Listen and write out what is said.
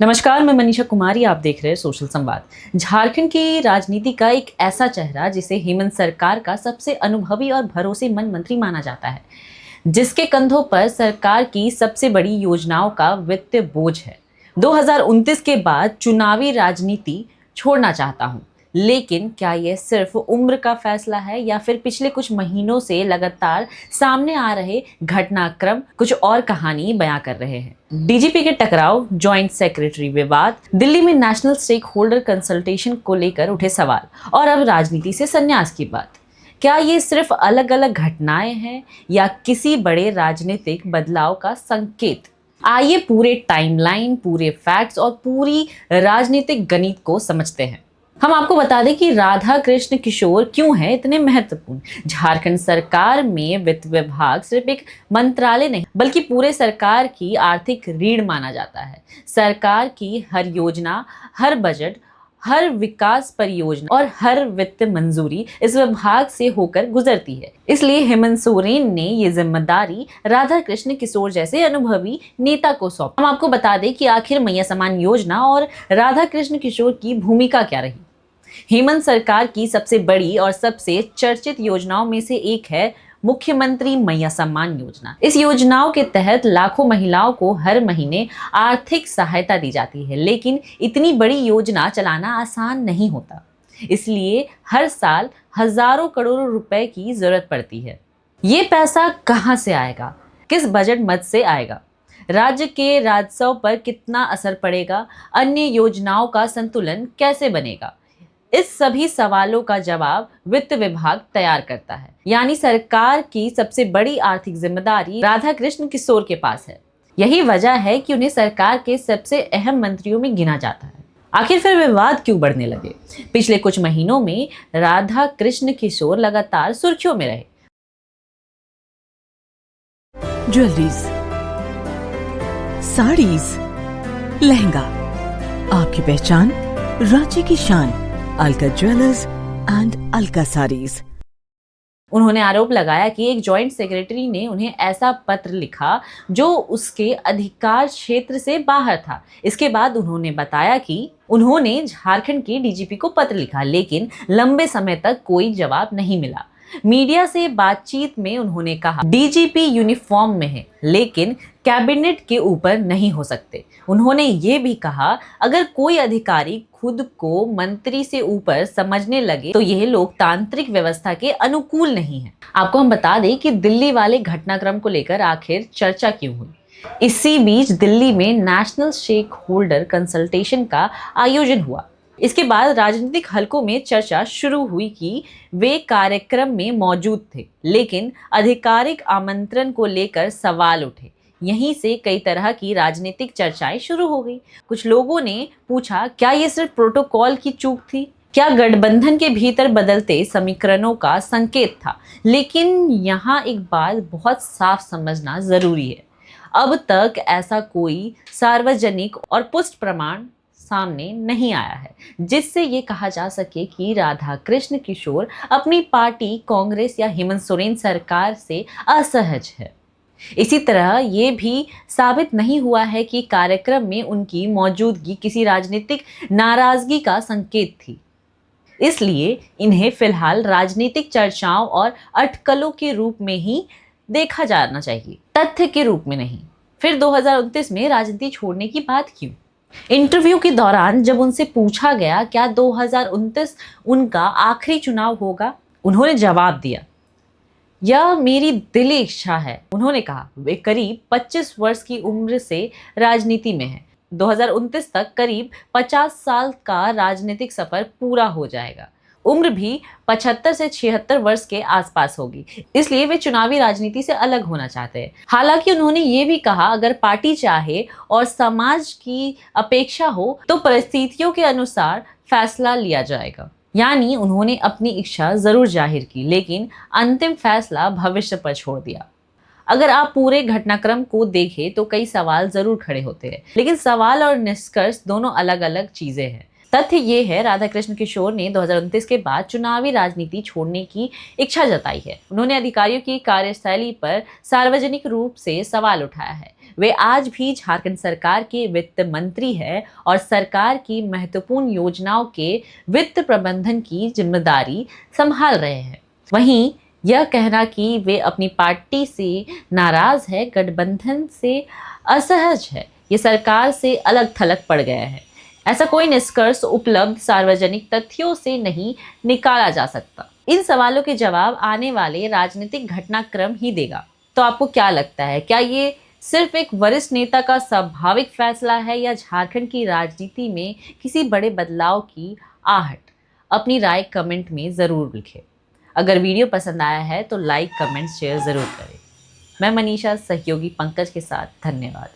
नमस्कार, मैं मनीषा कुमारी। आप देख रहे हैं सोशल संवाद। झारखंड की राजनीति का एक ऐसा चेहरा जिसे हेमंत सरकार का सबसे अनुभवी और भरोसेमंद मंत्री माना जाता है, जिसके कंधों पर सरकार की सबसे बड़ी योजनाओं का वित्तीय बोझ है। 2029 के बाद चुनावी राजनीति छोड़ना चाहता हूं, लेकिन क्या यह सिर्फ उम्र का फैसला है या फिर पिछले कुछ महीनों से लगातार सामने आ रहे घटनाक्रम कुछ और कहानी बयां कर रहे हैं। डीजीपी के टकराव, जॉइंट सेक्रेटरी विवाद, दिल्ली में नेशनल स्टेक होल्डर कंसल्टेशन को लेकर उठे सवाल और अब राजनीति से संन्यास की बात। क्या ये सिर्फ अलग अलग घटनाएं हैं या किसी बड़े राजनीतिक बदलाव का संकेत? आइए पूरे टाइमलाइन, पूरे फैक्ट्स और पूरी राजनीतिक गणित को समझते हैं। हम आपको बता दें कि राधा कृष्ण किशोर क्यों है इतने महत्वपूर्ण। झारखंड सरकार में वित्त विभाग सिर्फ एक मंत्रालय नहीं बल्कि पूरे सरकार की आर्थिक रीढ़ माना जाता है। सरकार की हर योजना, हर बजट, हर विकास परियोजना और हर वित्त मंजूरी इस विभाग से होकर गुजरती है। इसलिए हेमंत सोरेन ने ये जिम्मेदारी राधा कृष्ण किशोर जैसे अनुभवी नेता को सौंपी। हम आपको बता दें कि आखिर मैया समान योजना और राधा कृष्ण किशोर की भूमिका क्या रही। हेमंत सरकार की सबसे बड़ी और सबसे चर्चित योजनाओं में से एक है मुख्यमंत्री मैया सम्मान योजना। इस योजनाओं के तहत लाखों महिलाओं को हर महीने आर्थिक सहायता दी जाती है, लेकिन इतनी बड़ी योजना चलाना आसान नहीं होता। इसलिए हर साल हजारों करोड़ रुपए की जरूरत पड़ती है। ये पैसा कहां से आएगा? किस बजट मद से आएगा? राज्य के राजस्व पर कितना असर पड़ेगा? अन्य योजनाओं का संतुलन कैसे बनेगा? इस सभी सवालों का जवाब वित्त विभाग तैयार करता है। यानी सरकार की सबसे बड़ी आर्थिक जिम्मेदारी राधा कृष्ण किशोर के पास है। यही वजह है कि उन्हें सरकार के सबसे अहम मंत्रियों में गिना जाता है। आखिर फिर विवाद क्यों बढ़ने लगे? पिछले कुछ महीनों में राधा कृष्ण किशोर लगातार सुर्खियों में रहे। ज्वेलरीज, साड़ीज, लहंगा, आपकी पहचान, रांची की शान, अलका ज्वेलर्स एंड अलका साड़ीज। उन्होंने आरोप लगाया कि एक जॉइंट सेक्रेटरी ने उन्हें ऐसा पत्र लिखा जो उसके अधिकार क्षेत्र से बाहर था। इसके बाद उन्होंने बताया कि उन्होंने झारखंड के डीजीपी को पत्र लिखा, लेकिन लंबे समय तक कोई जवाब नहीं मिला। मीडिया से बातचीत में उन्होंने कहा, डीजीपी यूनिफॉर्म में है लेकिन कैबिनेट के ऊपर नहीं हो सकते। उन्होंने ये भी कहा, अगर कोई अधिकारी खुद को मंत्री से ऊपर समझने लगे तो यह लोकतांत्रिक व्यवस्था के अनुकूल नहीं है। आपको हम बता दें कि दिल्ली वाले घटनाक्रम को लेकर आखिर चर्चा क्यों हुई। इसी बीच दिल्ली में नेशनल स्टेक होल्डर कंसल्टेशन का आयोजन हुआ। इसके बाद राजनीतिक हलकों में चर्चा शुरू हुई कि वे कार्यक्रम में मौजूद थे, लेकिन आधिकारिक आमंत्रण को लेकर सवाल उठे। यहीं से कई तरह की राजनीतिक चर्चाएं शुरू हो गई। कुछ लोगों ने पूछा, क्या ये सिर्फ प्रोटोकॉल की चूक थी? क्या गठबंधन के भीतर बदलते समीकरणों का संकेत था? लेकिन यहाँ एक बात बहुत साफ समझना जरूरी है। अब तक ऐसा कोई सार्वजनिक और पुष्ट प्रमाण सामने नहीं आया है जिससे ये कहा जा सके कि राधा कृष्ण किशोर अपनी पार्टी कांग्रेस या हेमंत सोरेन सरकार से असहज है। इसी तरह ये भी साबित नहीं हुआ है कि कार्यक्रम में उनकी मौजूदगी किसी राजनीतिक नाराजगी का संकेत थी। इसलिए इन्हें फिलहाल राजनीतिक चर्चाओं और अटकलों के रूप में ही देखा जाना चाहिए, तथ्य के रूप में नहीं। फिर 2029 में राजनीति छोड़ने की बात क्यों? इंटरव्यू के दौरान जब उनसे पूछा गया क्या 2029 उनका आखिरी चुनाव होगा, उन्होंने जवाब दिया, यह मेरी दिली इच्छा है। उन्होंने कहा वे करीब 25 वर्ष की उम्र से राजनीति में हैं। 2029 तक करीब 50 साल का राजनीतिक सफर पूरा हो जाएगा। उम्र भी 75 से 76 वर्ष के आसपास होगी, इसलिए वे चुनावी राजनीति से अलग होना चाहते हैं। हालांकि उन्होंने ये भी कहा, अगर पार्टी चाहे और समाज की अपेक्षा हो तो परिस्थितियों के अनुसार फैसला लिया जाएगा। यानी उन्होंने अपनी इच्छा जरूर जाहिर की, लेकिन अंतिम फैसला भविष्य पर छोड़ दिया। अगर आप पूरे घटनाक्रम को देखें तो कई सवाल जरूर खड़े होते हैं, लेकिन सवाल और निष्कर्ष दोनों अलग अलग चीजें हैं। तथ्य ये है, राधा कृष्ण किशोर ने 2029 के बाद चुनावी राजनीति छोड़ने की इच्छा जताई है। उन्होंने अधिकारियों की कार्यशैली पर सार्वजनिक रूप से सवाल उठाया है। वे आज भी झारखंड सरकार के वित्त मंत्री है और सरकार की महत्वपूर्ण योजनाओं के वित्त प्रबंधन की जिम्मेदारी संभाल रहे हैं। वहीं यह कहना कि वे अपनी पार्टी से नाराज है, गठबंधन से असहज है, ये सरकार से अलग थलग पड़ गया है। ऐसा कोई निष्कर्ष उपलब्ध सार्वजनिक तथ्यों से नहीं निकाला जा सकता। इन सवालों के जवाब आने वाले राजनीतिक घटनाक्रम ही देगा। तो आपको क्या लगता है, क्या ये सिर्फ एक वरिष्ठ नेता का स्वाभाविक फैसला है या झारखंड की राजनीति में किसी बड़े बदलाव की आहट? अपनी राय कमेंट में ज़रूर लिखें। अगर वीडियो पसंद आया है तो लाइक, कमेंट, शेयर ज़रूर करें। मैं मनीषा सहयोगी पंकज के साथ, धन्यवाद।